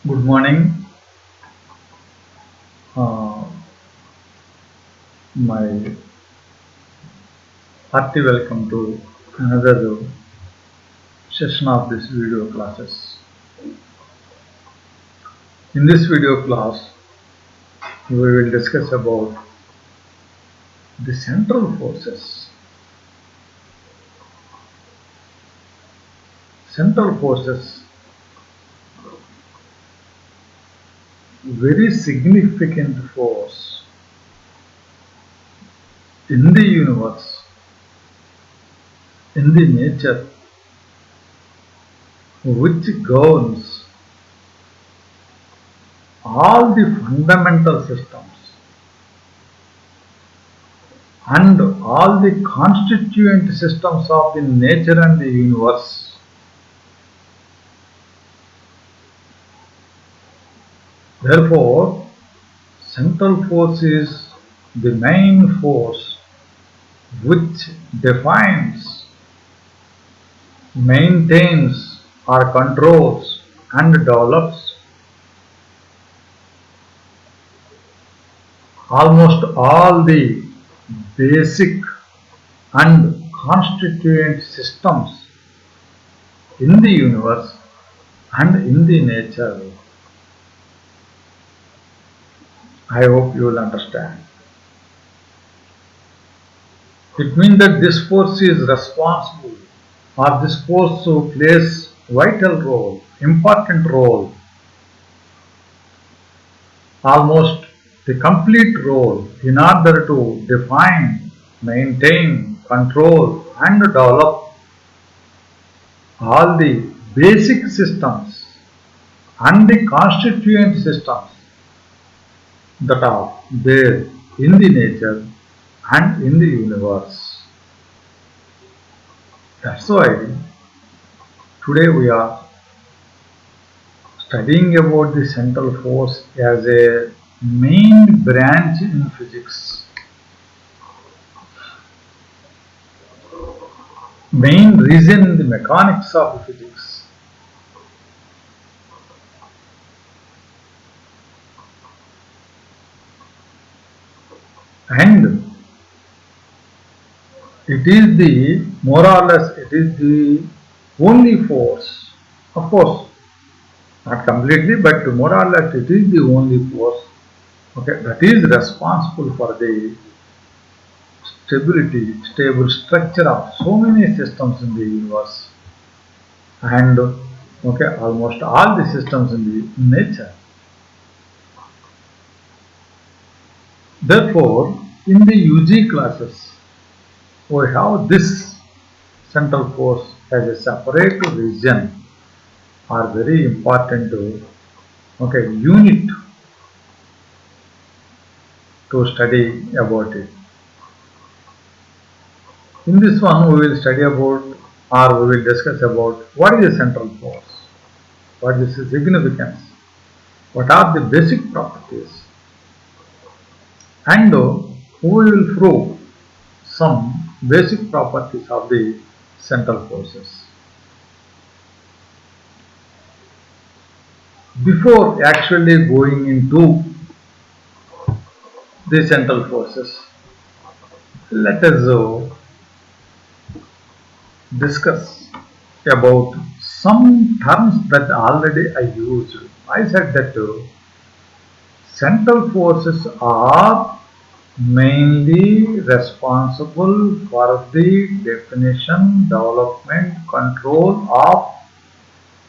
Good morning. Uh, my hearty welcome to another session of this video classes. In this video class, we will discuss about the central forces. Central forces, very significant force in the universe, in the nature, which governs all the fundamental systems and all the constituent systems of the nature and the universe. Therefore, central force is the main force which defines, maintains or controls and develops almost all the basic and constituent systems in the universe and in the nature. I hope you will understand. It means that this force is responsible, or this force plays vital role, important role, almost the complete role in order to define, maintain, control and develop all the basic systems and the constituent systems that are there in the nature and in the universe. That's why today we are studying about the central force as a main branch in physics, main reason in the mechanics of physics. And it is the more or less it is the only force. Of course, not completely, but more or less it is the only force, okay, that is responsible for the stability, stable structure of so many systems in the universe and okay, almost all the systems in the nature. Therefore, in the UG classes, we have this central force as a separate region or very important okay, unit to study about it. In this one, we will study about or we will discuss about what is a central force, what is its significance, what are the basic properties, and we will prove some basic properties of the central forces. Before actually going into the central forces, let us discuss about some terms that already I used. I said that central forces are mainly responsible for the definition, development, control of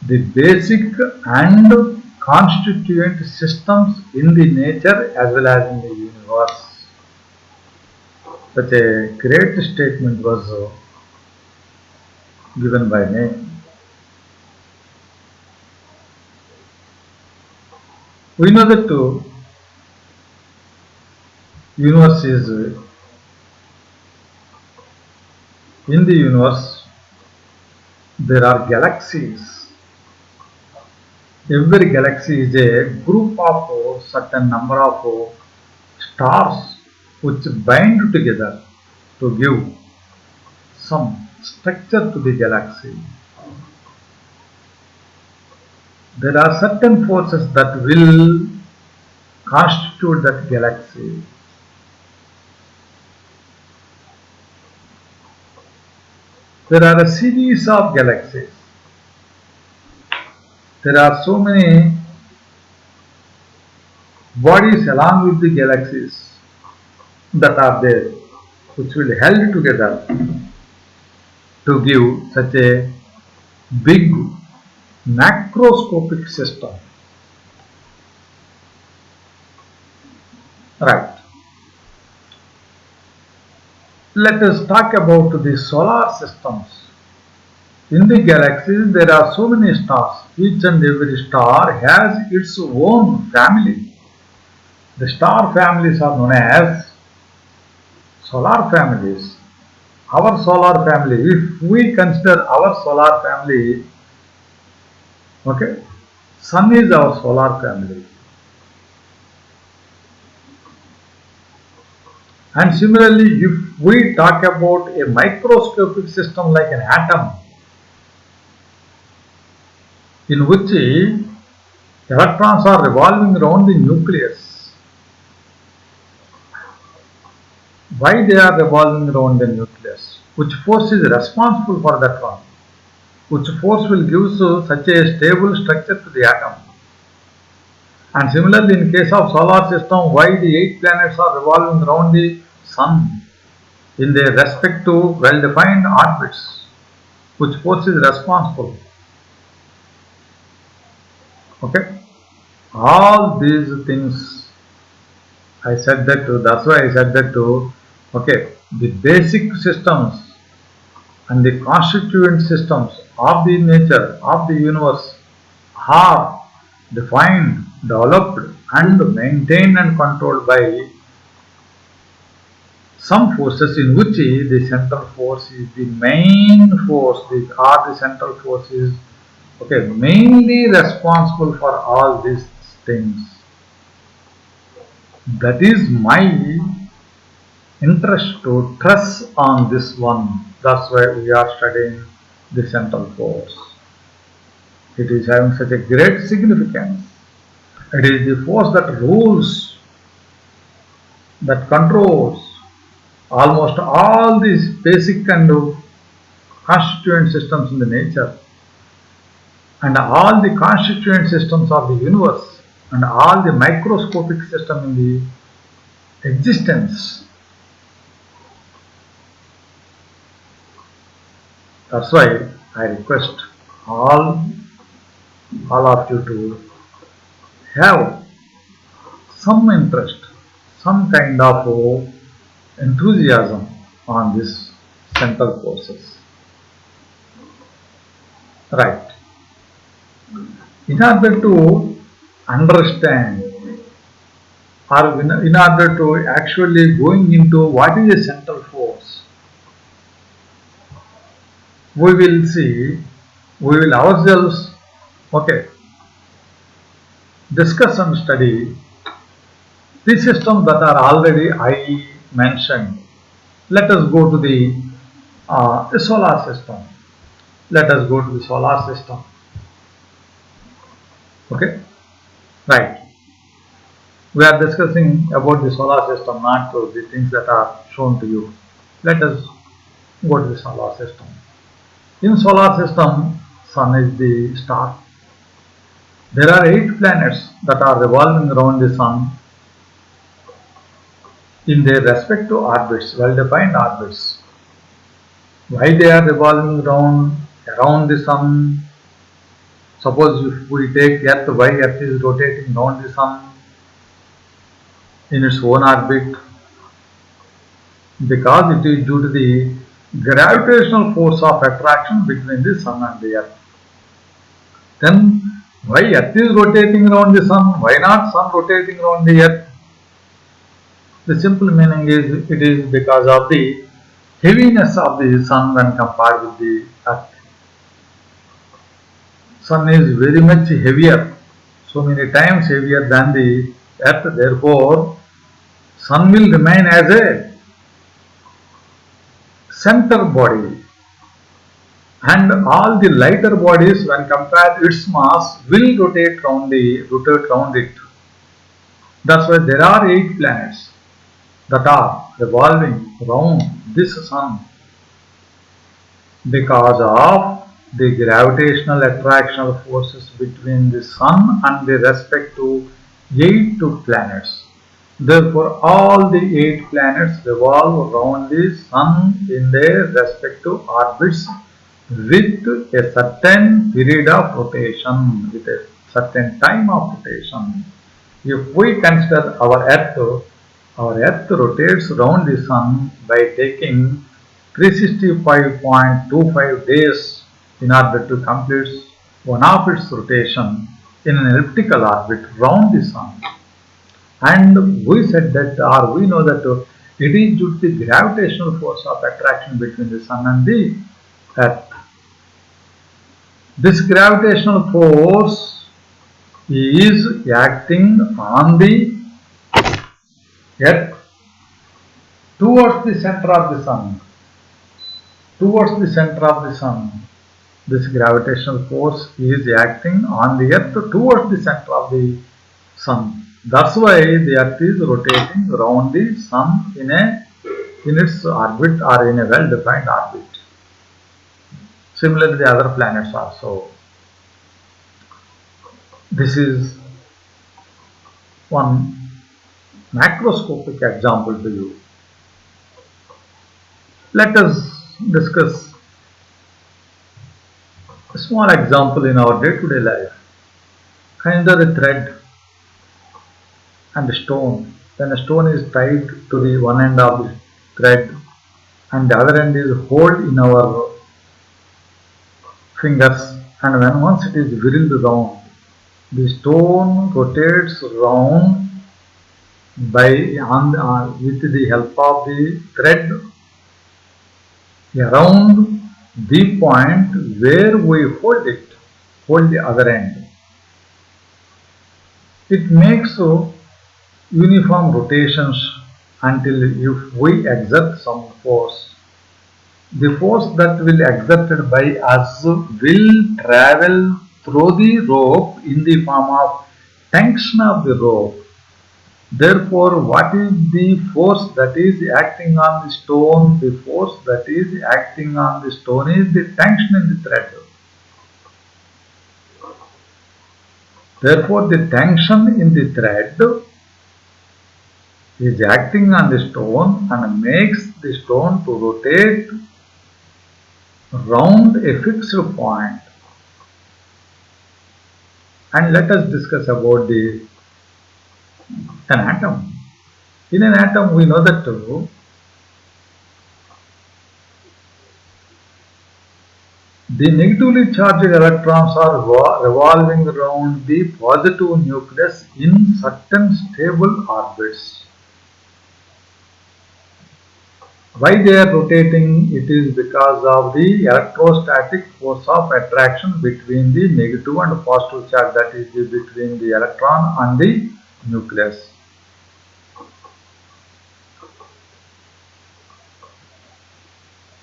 the basic and constituent systems in the nature as well as in the universe. Such a great statement was given by me. We know that universe is in the universe there are galaxies. Every galaxy is a group of certain number of stars which bind together to give some structure to the galaxy. there are certain forces that will constitute that galaxy. There are a series of galaxies. There are so many bodies along with the galaxies that are there, which will held together to give such a big macroscopic system. Right. Let us talk about the solar systems. In the galaxies, there are so many stars. Each and every star has its own family. The star families are known as solar families. Our solar family, if we consider our solar family, okay, Sun is our solar family. And similarly, if we talk about a microscopic system like an atom, in which electrons are revolving around the nucleus. Why they are revolving around the nucleus? Which force is responsible for that one? Which force will give such a stable structure to the atom? And similarly, in case of solar system, why the 8 planets are revolving around the sun in their respective well-defined orbits? Which force is responsible? Okay, all these things I said that too. That's why I said that too. Okay, the basic systems and the constituent systems of the nature of the universe are defined, developed, and maintained and controlled by some forces, in which the central force is the main force, the central force is okay mainly responsible for all these things. That is my interest to stress on this one. That's why we are studying the central force. It is having such a great significance. It is the force that rules, that controls almost all these basic and constituent systems in the nature, and all the constituent systems of the universe, and all the microscopic system in the existence. That's why I request all of you to have some interest, some kind of enthusiasm on this central forces. Right. In order to understand, or in order to actually going into what is a central force, we will see, we will ourselves, okay, discuss and study the systems that are already I mentioned. Let us go to the solar system. Let us go to the solar system. Okay, right. We are discussing about the solar system, not the things that are shown to you. Let us go to the solar system. In solar system, Sun is the star. There are 8 planets that are revolving around the Sun in their respective orbits, well-defined orbits. Why they are revolving around the Sun? Suppose if we take Earth, why Earth is rotating around the Sun in its own orbit? Because it is due to the gravitational force of attraction between the Sun and the Earth. Then why Earth is rotating around the Sun? Why not Sun rotating around the Earth? The simple meaning is, it is because of the heaviness of the Sun when compared with the Earth. Sun is very much heavier, so many times heavier than the Earth. Therefore, Sun will remain as a center body, and all the lighter bodies, when compared its mass, will rotate round it. That's why there are 8 planets that are revolving around this sun because of the gravitational attractional forces between the sun and the respective 8 planets. Therefore, all the 8 planets revolve around the sun in their respective orbits with a certain period of rotation, with a certain time of rotation. If we consider our Earth rotates around the Sun by taking 365.25 days in order to complete one of its rotation in an elliptical orbit round the Sun. And we said that, or we know that it is due to the gravitational force of attraction between the Sun and the Earth. This gravitational force is acting on the Earth towards the center of the Sun. Towards the center of the Sun. This gravitational force is acting on the Earth towards the center of the Sun. That's why the Earth is rotating around the Sun in its orbit or in a well-defined orbit. Similarly, the other planets also. This is one macroscopic example to you. Let us discuss a small example in our day-to-day life. Consider a thread and a stone. When a stone is tied to the one end of the thread and the other end is held in our fingers, and when once it is whirled round, the stone rotates round with the help of the thread around the point where we hold the other end. It makes uniform rotations until if we exert some force. The force that will exerted by us will travel through the rope in the form of tension of the rope. Therefore, what is the force that is acting on the stone? The force that is acting on the stone is the tension in the thread. Therefore, the tension in the thread is acting on the stone and makes the stone to rotate round a fixed point. And let us discuss about an atom. In an atom, we know that the negatively charged electrons are revolving around the positive nucleus in certain stable orbits. Why they are rotating? It is because of the electrostatic force of attraction between the negative and positive charge, that is between the electron and the nucleus.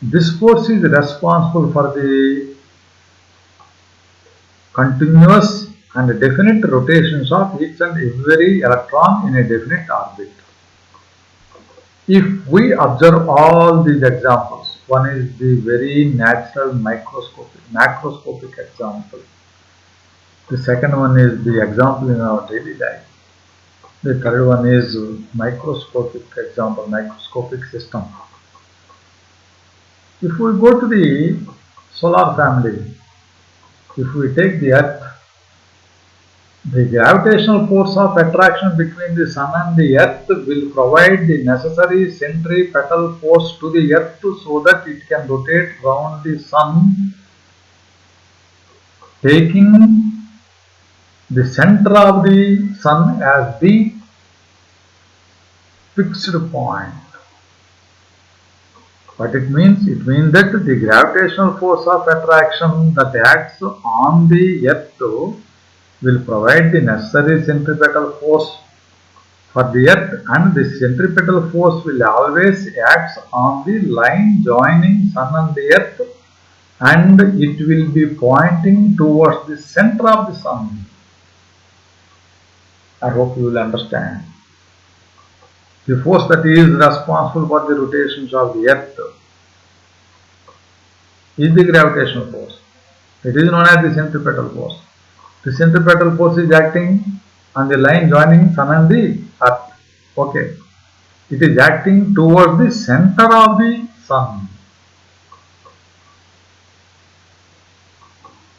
This force is responsible for the continuous and definite rotations of each and every electron in a definite orbit. If we observe all these examples, one is the very natural macroscopic example. The second one is the example in our daily life. The third one is microscopic example, microscopic system. If we go to the solar family, if we take the Earth, the gravitational force of attraction between the Sun and the Earth will provide the necessary centripetal force to the Earth so that it can rotate round the Sun, taking the center of the Sun as the fixed point. What it means? It means that the gravitational force of attraction that acts on the Earth will provide the necessary centripetal force for the Earth, and the centripetal force will always act on the line joining Sun and the Earth, and it will be pointing towards the center of the sun. I hope you will understand. The force that is responsible for the rotations of the earth is the gravitational force. It is known as the centripetal force. The centripetal force is acting on the line joining sun and the earth. Okay. It is acting towards the center of the sun.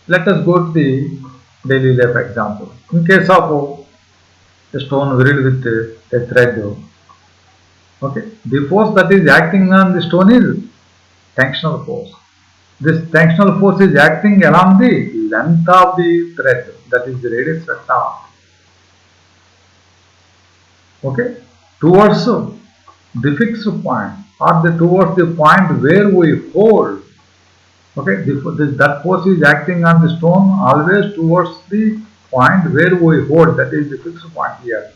Let us go to the daily life example. In case of a stone filled with a thread, okay, the force that is acting on the stone is tensional force. This tensional force is acting along the length of the thread, that is the radius vector. Okay, towards the fixed point or towards the point where we hold. Okay, that force is acting on the stone always towards the point where we hold, that is the fixed point here.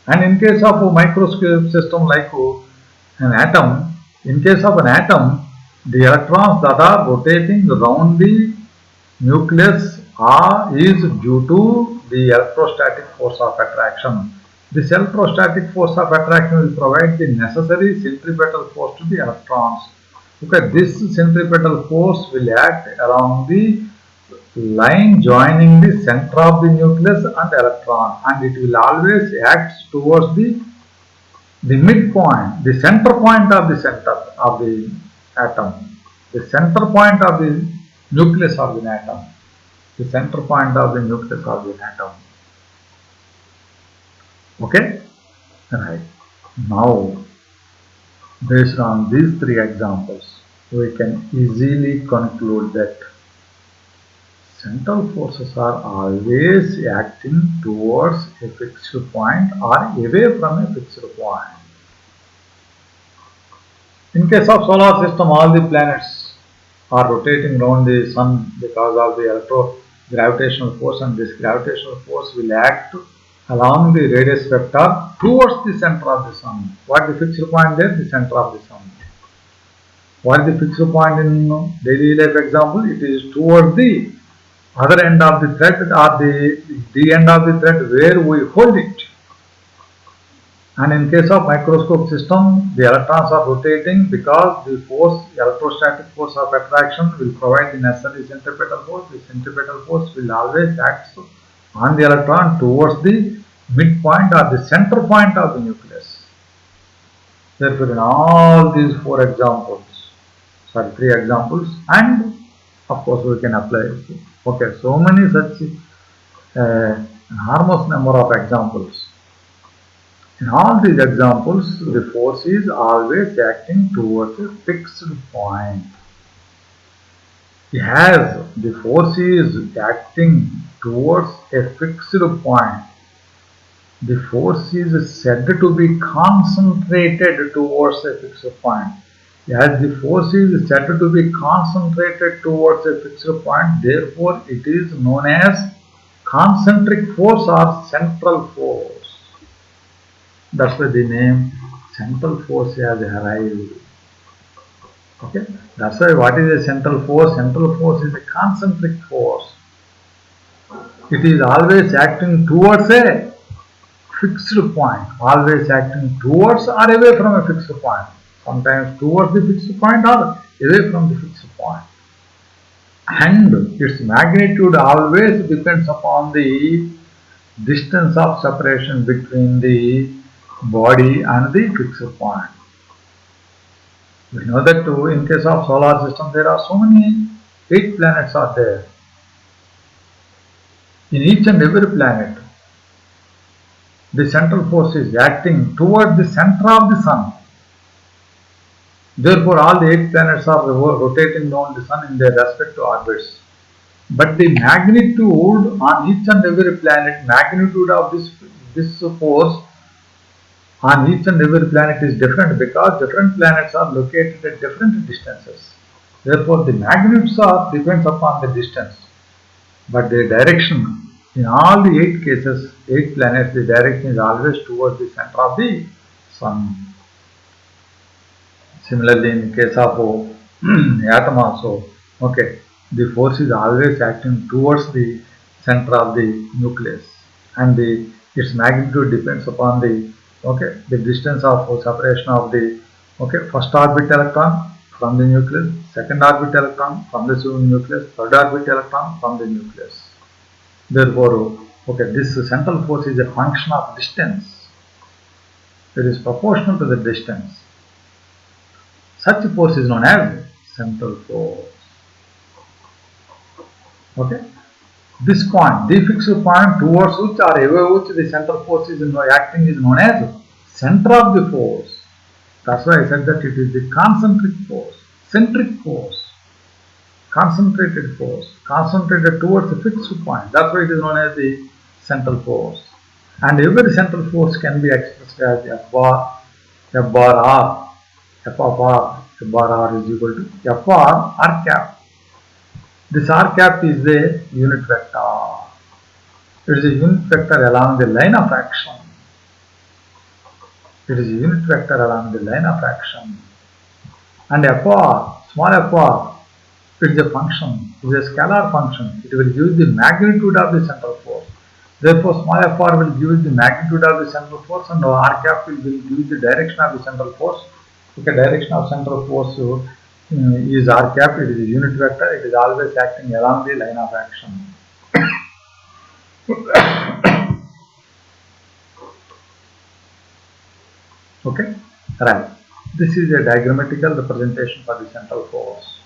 And in case of a microscopic system like an atom, in case of an atom, the electrons that are rotating around the nucleus is due to the electrostatic force of attraction. This electrostatic force of attraction will provide the necessary centripetal force to the electrons. Okay, this centripetal force will act along the line joining the center of the nucleus and electron, and it will always act towards the midpoint, the center point of the center of the atom, the center point of the nucleus of the atom, the center point of the nucleus of the atom. Okay, right. Now, based on these three examples, we can easily conclude that central forces are always acting towards a fixed point or away from a fixed point. In case of solar system, all the planets are rotating around the sun because of the gravitational force, and this gravitational force will act along the radius vector towards the center of the sun. What is the fixed point there? The center of the sun. What is the fixed point in daily life example? It is towards the other end of the thread or the end of the thread where we hold it. And in case of microscope system, the electrons are rotating because the force, electrostatic force of attraction will provide the necessary centripetal force. The centripetal force will always act on the electron towards the midpoint or the center point of the nucleus. Therefore, in all these three examples, and of course we can apply. Okay, so many such enormous number of examples. In all these examples, the force is always acting towards a fixed point. As the force is acting towards a fixed point, the force is said to be concentrated towards a fixed point. As the force is said to be concentrated towards a fixed point, therefore it is known as concentric force or central force. That's why the name central force has arrived. Okay, that's why what is a central force? Central force is a concentric force. It is always acting towards a fixed point, always acting towards or away from a fixed point. Sometimes towards the fixed point or away from the fixed point. And its magnitude always depends upon the distance of separation between the body and the fixed point. We know that too, in case of solar system, there are so many 8 planets are there. In each and every planet, the central force is acting towards the center of the sun. Therefore, all the 8 planets are rotating around the sun in their respective orbits. But the magnitude on each and every planet, magnitude of this force on each and every planet is different because different planets are located at different distances. Therefore, the magnitudes depends upon the distance. But the direction, in all the 8 cases, 8 planets, the direction is always towards the center of the sun. Similarly, in case of atom also, Okay, the force is always acting towards the center of the nucleus, and its magnitude depends upon the distance of separation of the first orbit electron from the nucleus, second orbit electron from the nucleus, third orbit electron from the nucleus. Therefore, this central force is a function of distance. It is proportional to the distance. Such force is known as central force. Okay. This point, the fixed point towards which or above which the central force is acting is known as center of the force. That's why I said that it is the concentric force, centric force, concentrated towards the fixed point. That's why it is known as the central force. And every central force can be expressed as F bar R, F of R, F bar R is equal to F R cap. This R cap is the unit vector. It is a unit vector along the line of action. It is a unit vector along the line of action. And fr, small fr, it is a function, it is a scalar function. It will give the magnitude of the central force. Therefore, small fr will give the magnitude of the central force, and r cap will give the direction of the central force. Okay, direction of central force is r cap. It is a unit vector. It is always acting along the line of action. Okay, right. This is a diagrammatical representation for the central force.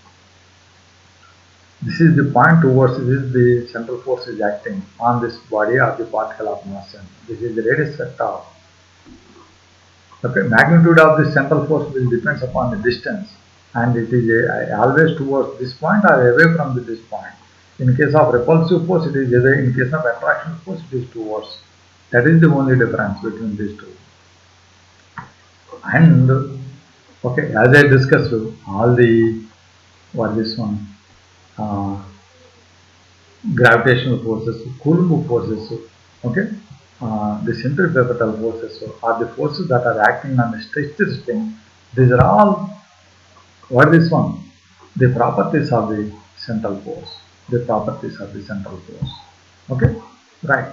This is the point towards which the central force is acting on this body of the particle of mass m. This is the radius vector. Okay, magnitude of the central force will depends upon the distance, and it is always towards this point or away from this point. In case of repulsive force, it is away. In case of attraction force, it is towards. That is the only difference between these two. And okay, as I discussed, all the this one gravitational forces, Coulomb forces, okay, the centripetal forces are the forces that are acting on the stretched string. These are all what this one, the properties of the central force, the properties of the central force. Okay, right.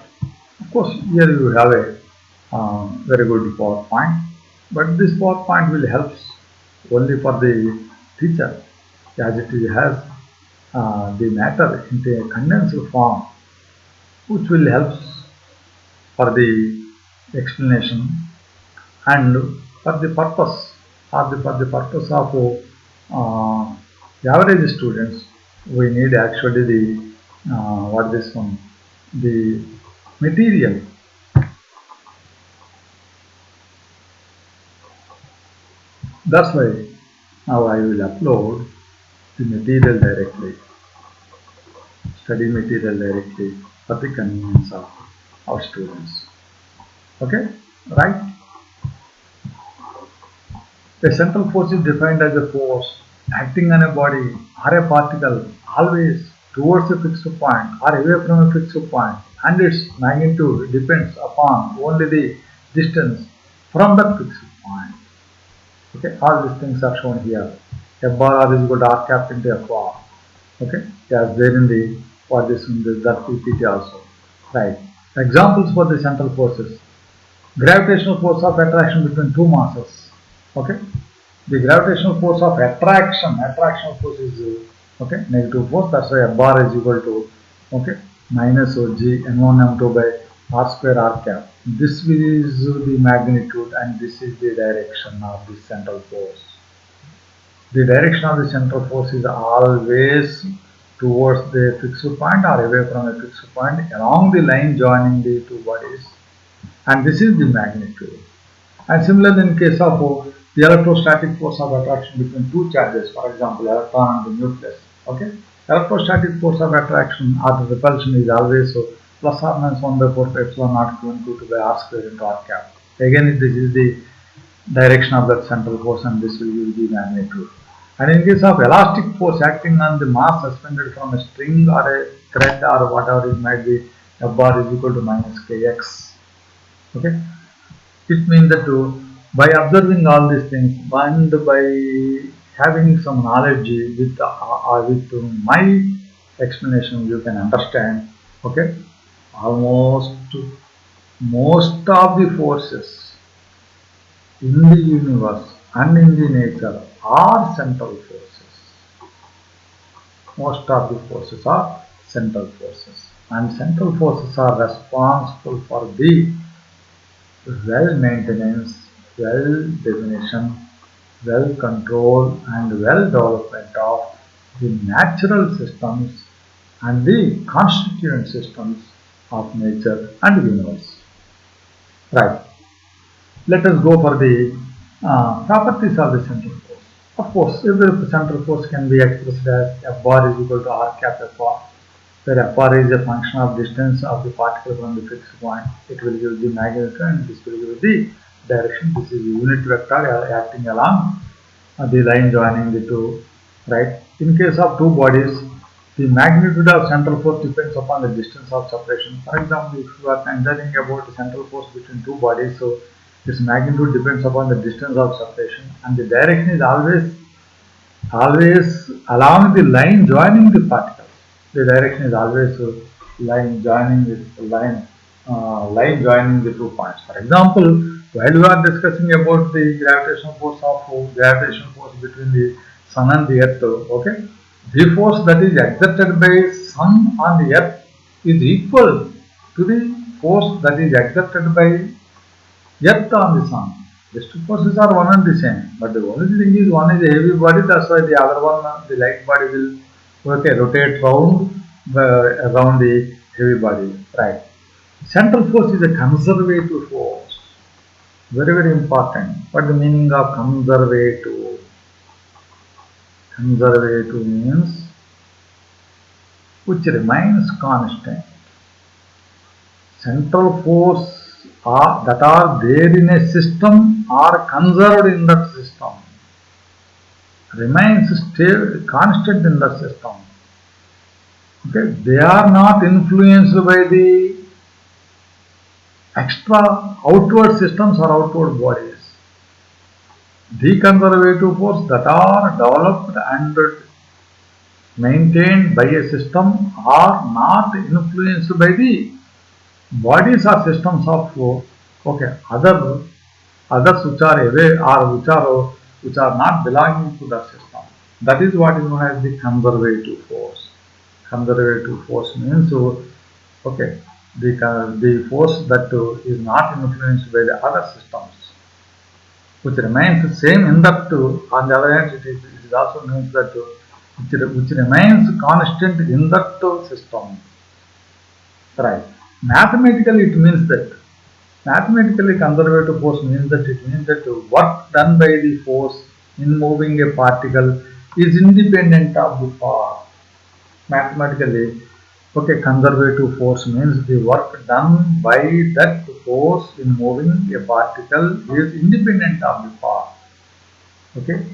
Of course, here you have a very good PowerPoint, but this PowerPoint will help only for the teacher, as it has the matter into a condensed form, which will help for the explanation and for the purpose of average students. We need actually the the material. That's why now I will upload the material directly, study material directly for the convenience of our students. Okay, right? A central force is defined as a force acting on a body or a particle always towards a fixed point or away from a fixed point, and its magnitude depends upon only the distance from that fixed point. Okay, all these things are shown here. F bar r is equal to r cap into F r. Okay, as there in the for this in the that PPT also. Right. Examples for the central forces: gravitational force of attraction between two masses. Okay, the gravitational force of attraction force is negative force. That's why F bar is equal to minus g n1 m2 by r square r cap. This is the magnitude and this is the direction of the central force. The direction of the central force is always towards the fixed point or away from a fixed point along the line joining the two bodies, and this is the magnitude. And similarly, in case of the electrostatic force of attraction between two charges, for example, electron and the nucleus. Okay, electrostatic force of attraction or the repulsion is always plus or minus 1 by 4 pi epsilon naught q2 by r square into r cap. Again, this is the direction of that central force, and this will give the magnitude. And in case of elastic force acting on the mass suspended from a string or a thread or whatever it might be, F bar is equal to minus kx. Okay, it means that by observing all these things and by having some knowledge with my explanation, you can understand. Okay, almost most of the forces in the universe and in the nature are central forces. Most of the forces are central forces, and central forces are responsible for the well maintenance, well definition, well control, and well development of the natural systems and the constituent systems of nature and universe. Right. Let us go for the properties of the central force. Of course, every central force can be expressed as F bar is equal to R cap F bar, where F bar is a function of distance of the particle from the fixed point. It will give the magnitude and this will give the direction. This is the unit vector acting along the line joining the two. Right. In case of two bodies, the magnitude of central force depends upon the distance of separation. For example, if you are considering about the central force between two bodies, so its magnitude depends upon the distance of separation, and the direction is always along the line joining the particles. The direction is always line joining line joining the two points. For example, while we are discussing about the gravitational force between the sun and the earth, okay, the force that is exerted by sun on the earth is equal to the force that is exerted by earth on the sun. These two forces are one and the same, but the only thing is one is a heavy body, that's why the other one, the light body, will rotate around the heavy body. Right. Central force is a conservative force. Very, very important. What the meaning of conservative? Conservative means which remains constant. Central force that are there in a system are conserved in that system, remains constant in the system. Okay, they are not influenced by the extra outward systems or outward bodies. The conservative force that are developed and maintained by a system are not influenced by the bodies or systems of others which are away or which are not belonging to the system. That is what is known as the conservative force. Conservative force means the force that is not influenced by the other systems, which remains the same in that. On the other hand, it is also means that which remains constant in that system. Right. Mathematically, it means that conservative force means that work done by the force in moving a particle is independent of the path. Mathematically, conservative force means the work done by that force in moving a particle is independent of the path. Okay,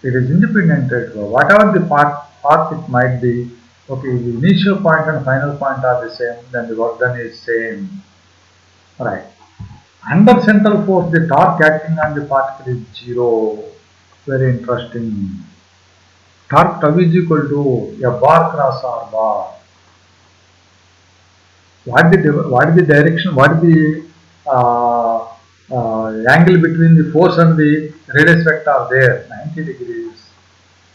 it is independent. Whatever the path it might be. Okay, the initial point and final point are the same, then the work done is same. Right. Under central force, the torque acting on the particle is zero. Very interesting. Torque tau is equal to a bar cross r bar. What is the direction? What is the angle between the force and the radius vector there? 90 degrees.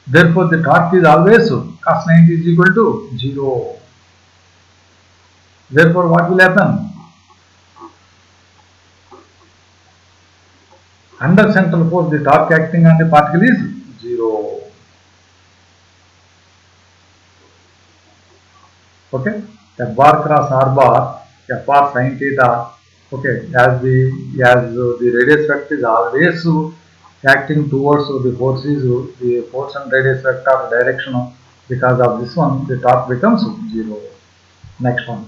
Therefore, the torque is always cos 90 is equal to 0. Therefore, what will happen? Under central force, the torque acting on the particle is 0. Okay, F bar cross R bar, F bar sin theta. Okay, as the radius vector is always acting towards the force and radius vector direction. Because of this one, the torque becomes 0. Next one.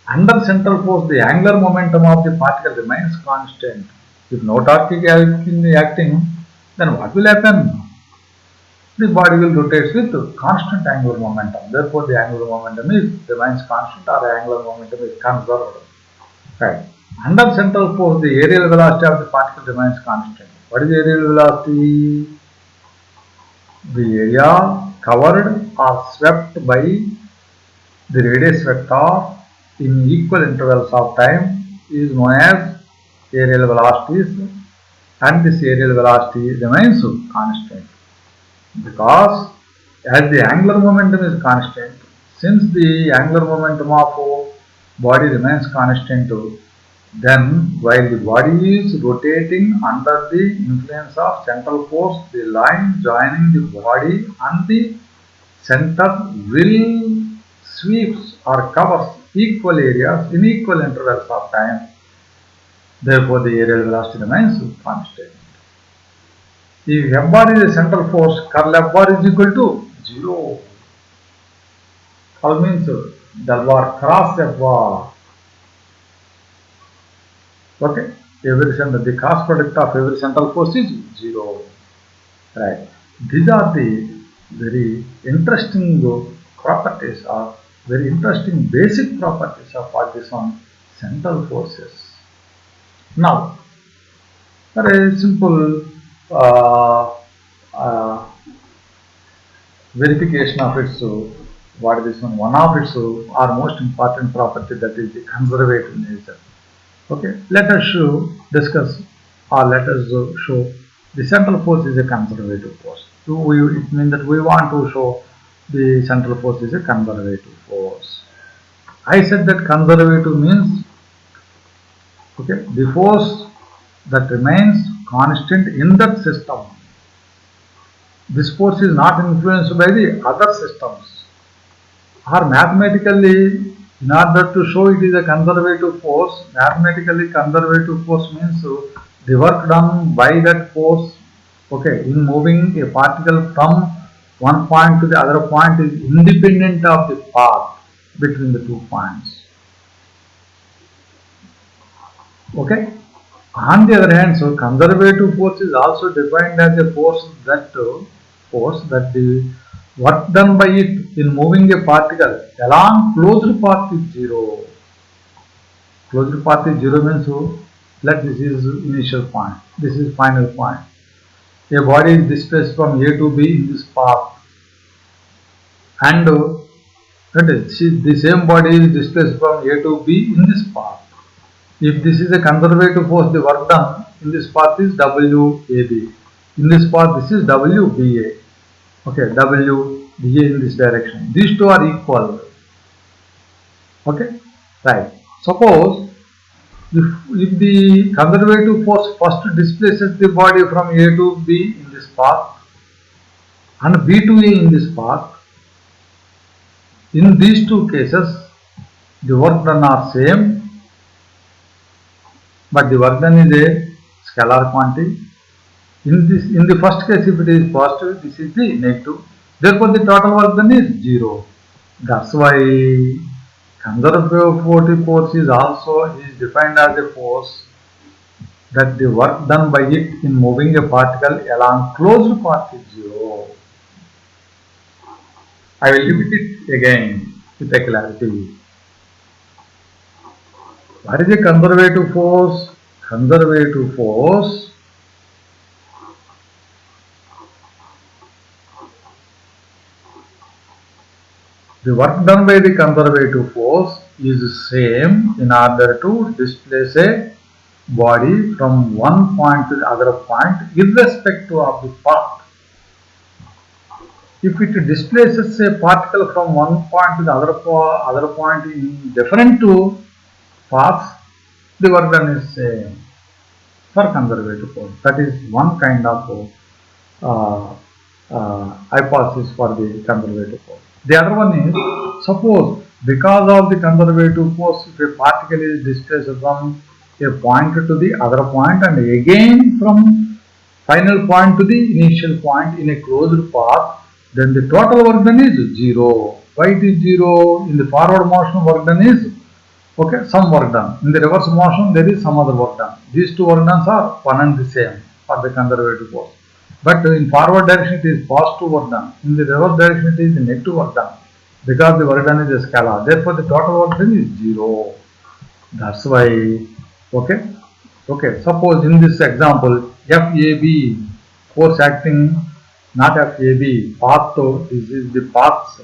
Under central force, the angular momentum of the particle remains constant. If no torque is acting, then what will happen? The body will rotate with constant angular momentum. Therefore, the angular momentum remains constant, or angular momentum is conserved. Right. Under central force, the aerial velocity of the particle remains constant. What is the aerial velocity? the area covered or swept by the radius vector in equal intervals of time is known as aerial velocities, and this aerial velocity remains constant because as the angular momentum is constant, since the angular momentum of body remains constant, then while the body is rotating under the influence of central force, the line joining the body and the center will sweeps or covers equal areas in equal intervals of time. Therefore, the aerial velocity remains constant. If F bar is a central force, curl F bar is equal to 0. Curl means del bar cross F bar. Okay, every center, the cross product of every central force is 0. Right. These are the very interesting properties or very interesting basic properties of what is on central forces. Now, for a simple uh, uh, verification of its what is this one of its or most important property, that is the conservative nature. Okay, let us discuss or let us show the central force is a conservative force. So it means that we want to show the central force is a conservative force. I said that conservative means, okay, the force that remains constant in that system. This force is not influenced by the other systems. Or mathematically, in order to show it is a conservative force, mathematically conservative force means the work done by that force, okay, in moving a particle from one point to the other point is independent of the path between the 2 points. Okay. On the other hand, so conservative force is also defined as a force that the work done by it in moving a particle along closed path is 0. Closed path is 0 means let this is initial point, this is final point. A body is displaced from A to B in this path, and the same body is displaced from A to B in this path. If this is a conservative force, the work done in this path is WAB. In this path, this is WBA. Okay, WBA in this direction. These two are equal. Okay, right. Suppose if the conservative force first displaces the body from A to B in this path and B to A in this path, in these two cases, the work done are same, but the work done is a scalar quantity. In the first case, if it is positive, this is the negative. Therefore, the total work done is 0. That's why conservative force is also defined as a force that the work done by it in moving a particle along closed path is 0. I will repeat it again with a clarity. What is a conservative force? Conservative force the work done by the conservative force is same in order to displace a body from one point to the other point irrespective of the path. If it displaces a particle from one point to the other point in different two paths, the work done is same for conservative force. That is one kind of hypothesis for the conservative force. The other one is, suppose because of the conservative force, if a particle is displaced from a point to the other point and again from final point to the initial point in a closed path, then the total work done is 0. Why it is 0? In the forward motion, work done is some work done. In the reverse motion, there is some other work done. These two work done are one and the same for the conservative force. But in forward direction, it is positive work done. In the reverse direction, it is the negative work done. Because the work done is a scalar. Therefore, the total work done is 0. That's why, suppose in this example, FAB, force acting not FAB, path. This is the paths.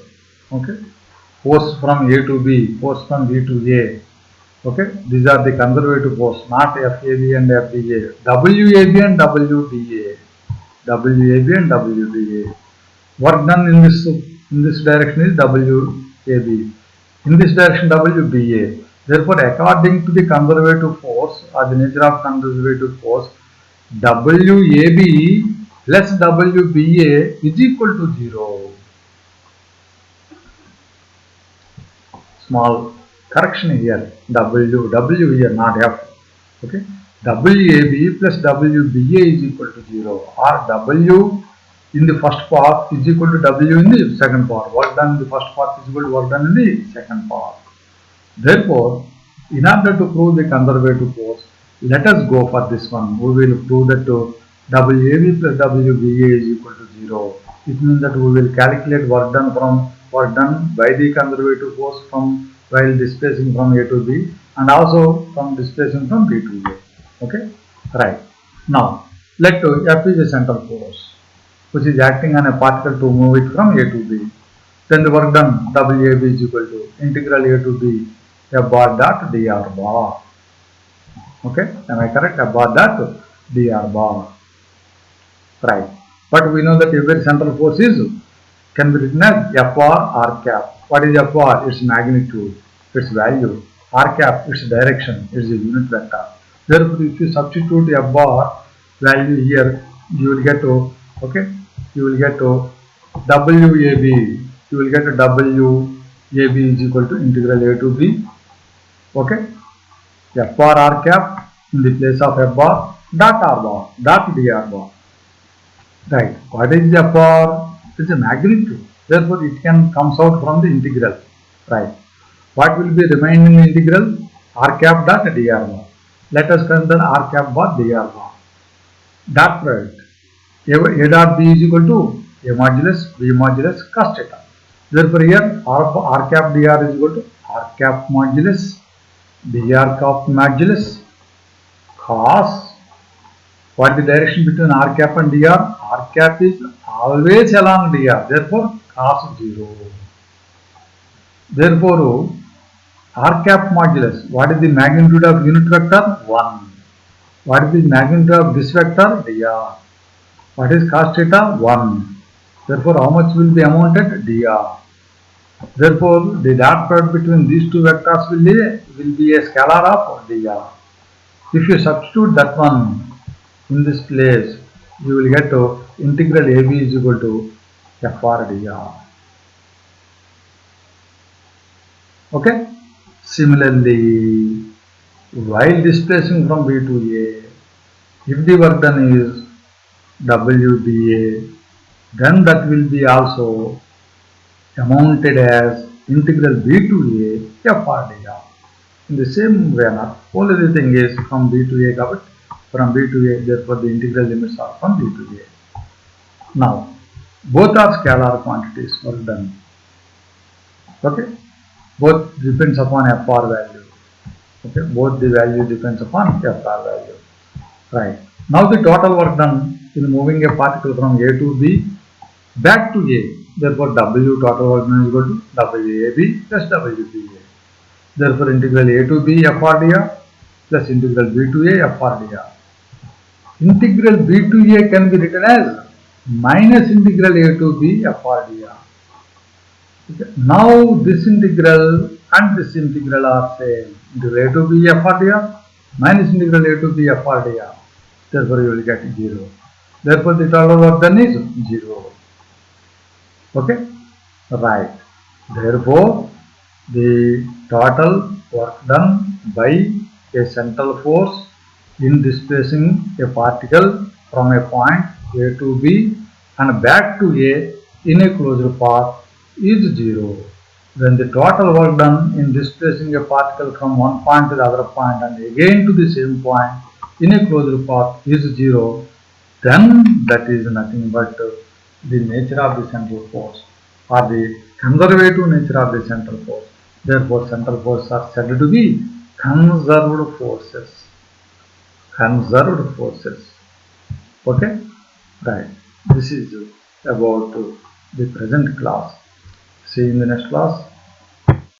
Okay, force from A to B, force from B to A. Okay, these are the conservative force, not FAB and FDA. WAB and WDA. WAB and WDA. Work done in this direction is WAB. In this direction WBA. Therefore, according to the conservative force or the nature of conservative force, WAB plus WBA is equal to 0. Small correction here. W here, not F. Okay. WAB plus WBA is equal to 0, or W in the first part is equal to W in the second part. Work done in the first part is equal to work done in the second part. Therefore, in order to prove the conservative force, let us go for this one. We will prove that WAB plus WBA is equal to 0. It means that we will calculate work done by the conservative force from while displacing from A to B, and also from displacing from B to A. Okay, right. Now, let F is a central force which is acting on a particle to move it from A to B. Then the work done WAB is equal to integral A to B F bar dot dr bar. Okay, am I correct? F bar dot dr bar. Right. But we know that every central force can be written as F bar r cap. What is F bar? Its magnitude, its value. R cap, its direction, its a unit vector. Therefore, if you substitute F bar value here, you will get to, okay, you will get to WAB. You will get to WAB is equal to integral A to B. Okay, F bar r cap in the place of F bar dot r bar dot dr bar. Right. What is F bar? It is a magnitude. Therefore, it can comes out from the integral. Right. What will be remaining in the integral? R cap dot dr bar. Let us consider R cap bar dr bar. Dot product. A dot B is equal to A modulus B modulus cos theta. Therefore, here R cap dr is equal to R cap modulus dr cap modulus cos. What is the direction between R cap and dr? R cap is always along dr. Therefore, cos 0. Therefore, R cap modulus. What is the magnitude of unit vector? 1. What is the magnitude of this vector? dr. What is cos theta? 1. Therefore, how much will be amounted? dr. Therefore, the dot product between these two vectors will be a scalar of dr. If you substitute that one in this place, you will get to integral AB is equal to FR dr. Okay. Similarly, while displacing from B to A, if the work done is WBA, then that will be also amounted as integral B to A FR dr. In the same manner, only the thing is from B to A, from B to A, therefore the integral limits are from B to A. Now, both are scalar quantities work done. Okay, both depends upon FR value. Okay, both the value depends upon FR value. Right. Now the total work done in moving a particle from A to B back to A. Therefore, W total work done is equal to WAB plus WBA. Therefore, integral A to B FR dr plus integral B to A FR dr. Integral B to A can be written as minus integral A to B FR dr. Okay. Now this integral and this integral are same. Integral A to B FR dr minus integral A to B FR dr. Therefore, you will get 0. Therefore, the total work done is 0. Okay, right. Therefore, the total work done by a central force in displacing a particle from a point A to B and back to A in a closed path is 0. When the total work done in displacing a particle from one point to the other point and again to the same point in a closed path is 0, then that is nothing but the nature of the central force or the conservative nature of the central force. Therefore, central forces are said to be conserved forces. Conserved forces. Okay, right. This is about the present class. See you in the next class.